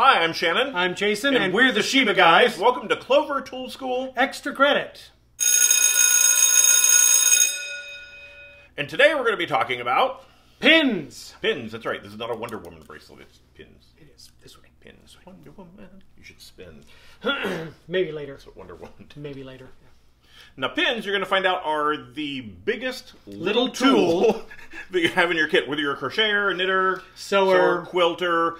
Hi, I'm Shannon. I'm Jason, and we're the Shibaguyz. Welcome to Clover Tool School Extra Credit. And today we're going to be talking about... Pins! Pins, that's right. This is not a Wonder Woman bracelet, it's pins. It is. This way. Pins. Wonder Woman. You should spin. Maybe later. That's what Wonder Woman did. Maybe later. Now, pins, you're going to find out, are the biggest little tool that you have in your kit. Whether you're a crocheter, a knitter, sewer, quilter,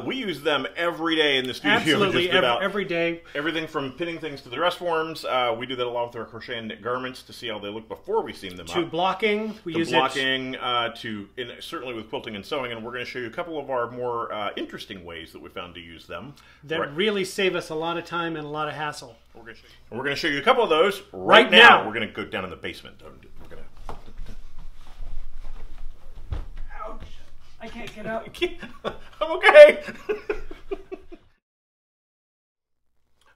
we use them every day in the studio. Absolutely, every day. Everything from pinning things to the dress forms. We do that a lot with our crochet and knit garments to see how they look before we seam them up. To blocking, we use blocking, certainly with quilting and sewing, and we're going to show you a couple of our more interesting ways that we found to use them. That really save us a lot of time and a lot of hassle. We're going to show you a couple of those right now. We're going to go down in the basement. We're going to... Ouch. I can't get out. I'm okay.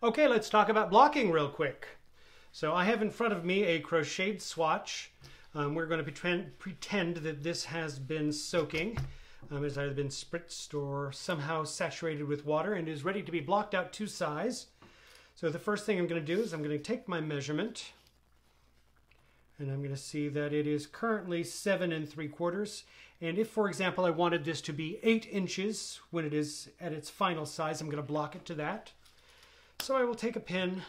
Okay, let's talk about blocking real quick. So I have in front of me a crocheted swatch. We're going to pretend that this has been soaking. It's either been spritzed or somehow saturated with water and is ready to be blocked out to size. So the first thing I'm going to do is I'm going to take my measurement, and I'm going to see that it is currently 7 3/4. And if, for example, I wanted this to be 8 inches when it is at its final size, I'm going to block it to that. So I will take a pin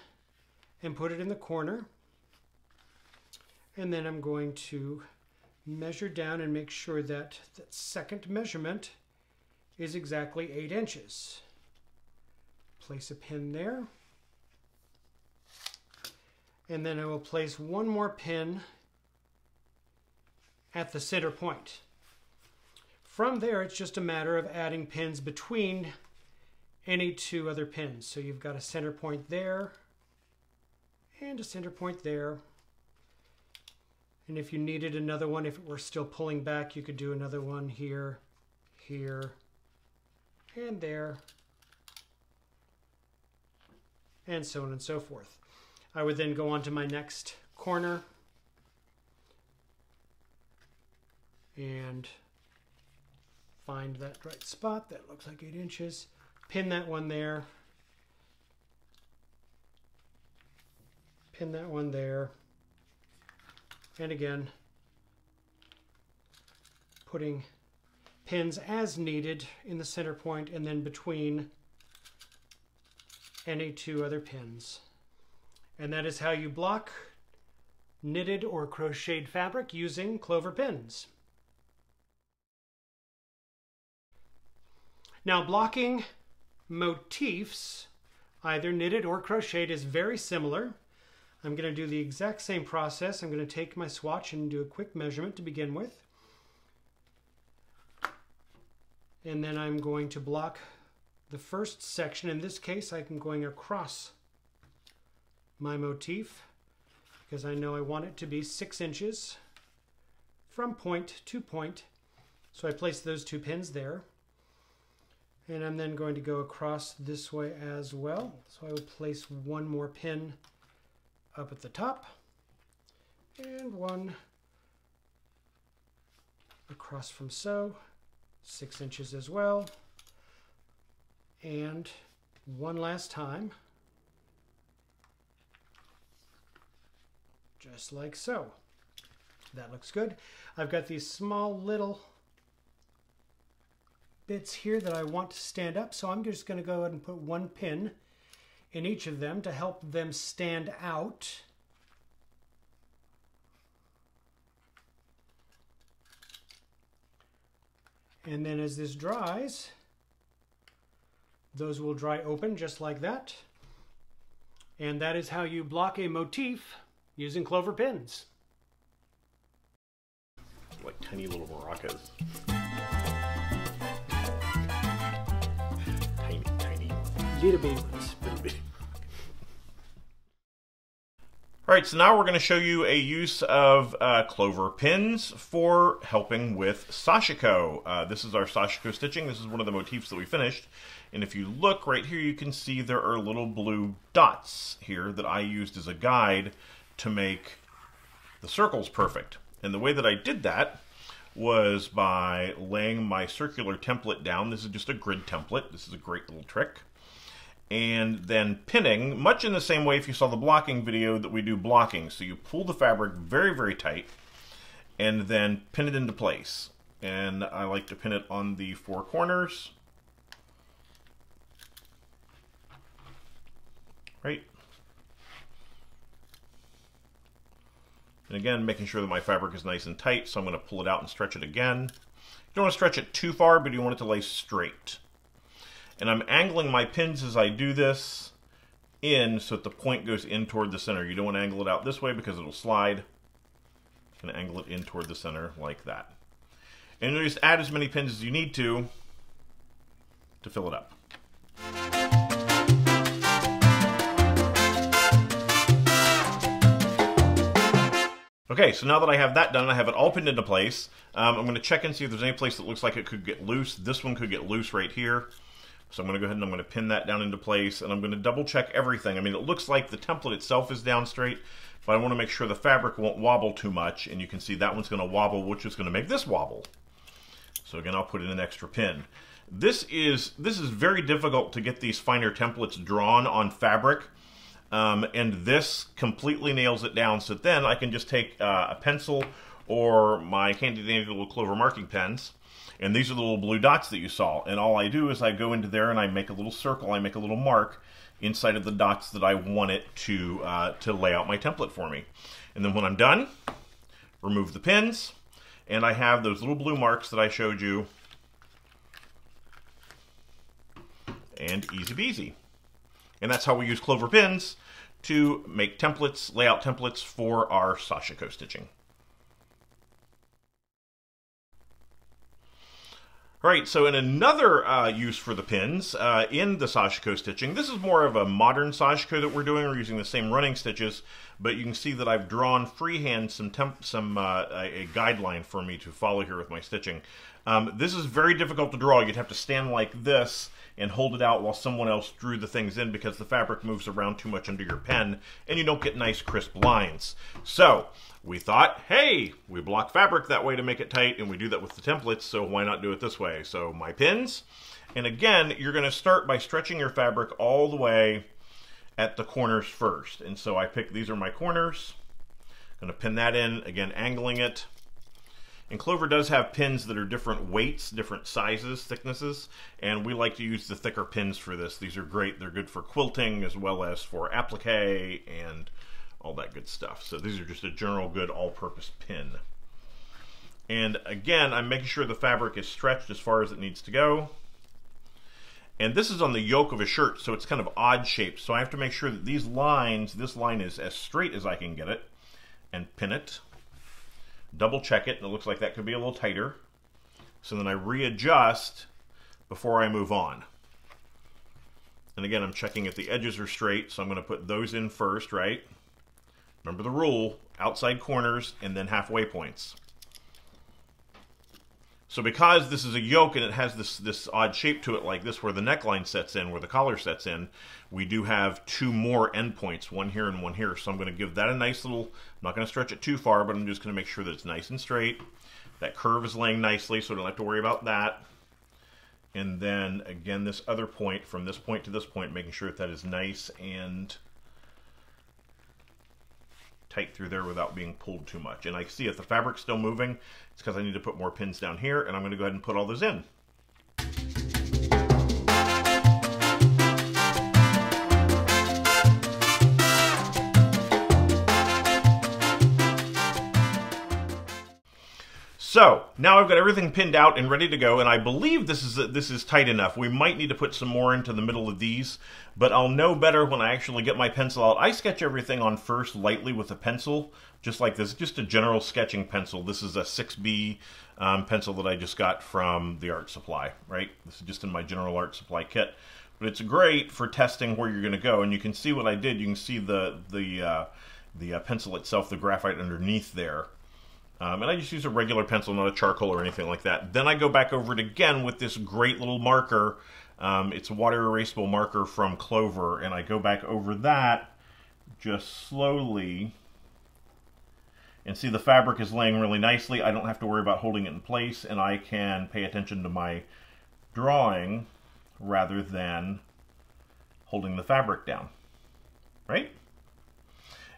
and put it in the corner, and then I'm going to measure down and make sure that that second measurement is exactly 8 inches. Place a pin there. And then I will place one more pin at the center point. From there, it's just a matter of adding pins between any two other pins. So you've got a center point there and a center point there. And if you needed another one, if it were still pulling back, you could do another one here, here, and there, and so on and so forth. I would then go on to my next corner and find that right spot. That looks like 8 inches. Pin that one there. Pin that one there. And again, putting pins as needed in the center point and then between any two other pins. And that is how you block knitted or crocheted fabric using Clover Pins. Now, blocking motifs, either knitted or crocheted, is very similar. I'm going to do the exact same process. I'm going to take my swatch and do a quick measurement to begin with. And then I'm going to block the first section. In this case, I'm going across my motif because I know I want it to be 6 inches from point to point. So I place those 2 pins there. And I'm then going to go across this way as well. So I will place one more pin up at the top and one across from so, 6 inches as well. And one last time, just like so. That looks good. I've got these small little bits here that I want to stand up, so I'm just going to go ahead and put one pin in each of them to help them stand out. And then as this dries, those will dry open just like that. And that is how you block a motif using Clover Pins. Like tiny little maracas. Tiny. Little bitty ones. Alright, so now we're going to show you a use of Clover Pins for helping with Sashiko. This is our Sashiko stitching. This is one of the motifs that we finished. And if you look right here, you can see there are little blue dots here that I used as a guide to make the circles perfect. And the way that I did that was by laying my circular template down. This is just a grid template. This is a great little trick. And then pinning, much in the same way if you saw the blocking video that we do blocking. So you pull the fabric very, very tight and then pin it into place. And I like to pin it on the four corners. Right. And again, making sure that my fabric is nice and tight, so I'm going to pull it out and stretch it again. You don't want to stretch it too far, but you want it to lay straight. And I'm angling my pins as I do this in so that the point goes in toward the center. You don't want to angle it out this way because it'll slide. I'm going to angle it in toward the center like that. And you'll just add as many pins as you need to fill it up. Okay, so now that I have that done, I have it all pinned into place. I'm going to check and see if there's any place that looks like it could get loose. This one could get loose right here. So I'm going to go ahead and I'm going to pin that down into place, and I'm going to double check everything. I mean, it looks like the template itself is down straight, but I want to make sure the fabric won't wobble too much, and you can see that one's going to wobble, which is going to make this wobble. So again, I'll put in an extra pin. This is very difficult to get these finer templates drawn on fabric, and this completely nails it down. So then I can just take a pencil or my handy dandy little Clover marking pens, and these are the little blue dots that you saw. And all I do is I go into there and I make a little circle, I make a little mark inside of the dots that I want it to lay out my template for me. And then when I'm done, remove the pins, and I have those little blue marks that I showed you, and easy peasy. And that's how we use Clover Pins to make templates, layout templates for our Sashiko stitching. All right, so in another use for the pins in the Sashiko stitching, this is more of a modern Sashiko that we're doing. We're using the same running stitches, but you can see that I've drawn freehand a guideline for me to follow here with my stitching. This is very difficult to draw. You'd have to stand like this and hold it out while someone else drew the things in, because the fabric moves around too much under your pen and you don't get nice crisp lines. So we thought, hey, we block fabric that way to make it tight, and we do that with the templates, so why not do it this way? So my pins, and again, you're going to start by stretching your fabric all the way at the corners first. And so I pick, these are my corners, I'm going to pin that in, again angling it. And Clover does have pins that are different weights, different sizes, thicknesses, and we like to use the thicker pins for this. These are great. They're good for quilting as well as for applique and all that good stuff. So these are just a general good all-purpose pin. And again, I'm making sure the fabric is stretched as far as it needs to go. And this is on the yoke of a shirt, so it's kind of odd shaped. So I have to make sure that these lines, this line is as straight as I can get it, and pin it. Double check it, and it looks like that could be a little tighter. So then I readjust before I move on. And again, I'm checking if the edges are straight, so I'm going to put those in first, right? Remember the rule, outside corners and then halfway points. So because this is a yoke and it has this odd shape to it like this, where the neckline sets in, where the collar sets in, we do have two more endpoints, one here and one here. So I'm going to give that a nice little, I'm not going to stretch it too far, but I'm just going to make sure that it's nice and straight. That curve is laying nicely, so I don't have to worry about that. And then again, this other point, from this point to this point, making sure that is nice and tight through there without being pulled too much. And I see if the fabric's still moving, it's because I need to put more pins down here, and I'm going to go ahead and put all those in. So now I've got everything pinned out and ready to go, and I believe this is tight enough. We might need to put some more into the middle of these, but I'll know better when I actually get my pencil out. I sketch everything on first lightly with a pencil, just like this, just a general sketching pencil. This is a 6B pencil that I just got from the art supply, right? This is just in my general art supply kit. But it's great for testing where you're going to go, and you can see what I did. You can see the pencil itself, the graphite underneath there. And I just use a regular pencil, not a charcoal or anything like that. Then I go back over it again with this great little marker. It's a water erasable marker from Clover, and I go back over that just slowly And see, the fabric is laying really nicely. I don't have to worry about holding it in place, and I can pay attention to my drawing rather than holding the fabric down, right?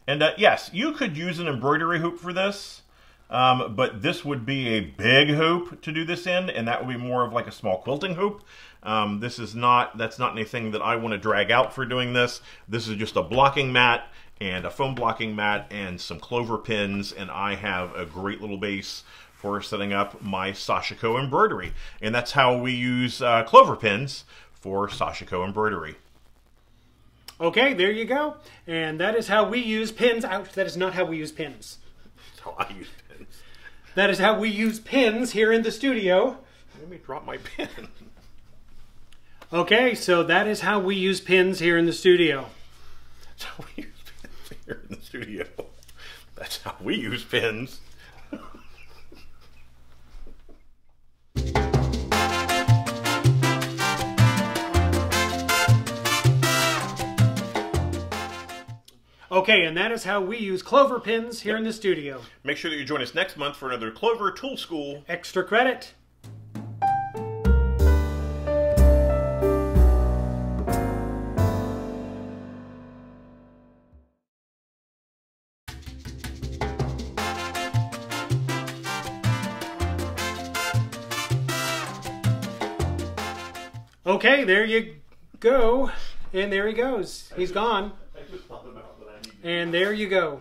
And yes, you could use an embroidery hoop for this, but this would be a big hoop to do this in, and that would be more of like a small quilting hoop. That's not anything that I want to drag out for doing this. This is just a blocking mat and a foam blocking mat and some Clover pins, and I have a great little base for setting up my Sashiko embroidery. And that's how we use Clover pins for Sashiko embroidery. Okay, there you go. And that is how we use pins. Ouch, that is not how we use pins. That's how I use pins. That is how we use pins here in the studio. Let me drop my pin. Okay, so that is how we use pins here in the studio. That's how we use pins here in the studio. That's how we use pins. Okay, and that is how we use Clover pins here in the studio. Make sure that you join us next month for another Clover Tool School Extra credit. Okay, there you go. And there he goes. He's gone. And there you go.